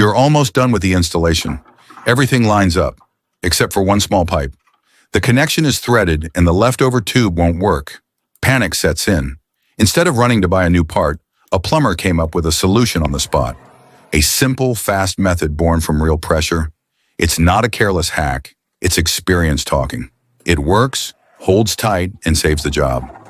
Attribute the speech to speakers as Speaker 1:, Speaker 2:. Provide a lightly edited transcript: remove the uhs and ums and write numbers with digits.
Speaker 1: You're almost done with the installation. Everything lines up, except for one small pipe. The connection is threaded and the leftover tube won't work. Panic sets in. Instead of running to buy a new part, a plumber came up with a solution on the spot. A simple, fast method born from real pressure. It's not a careless hack, it's experience talking. It works, holds tight, and saves the job.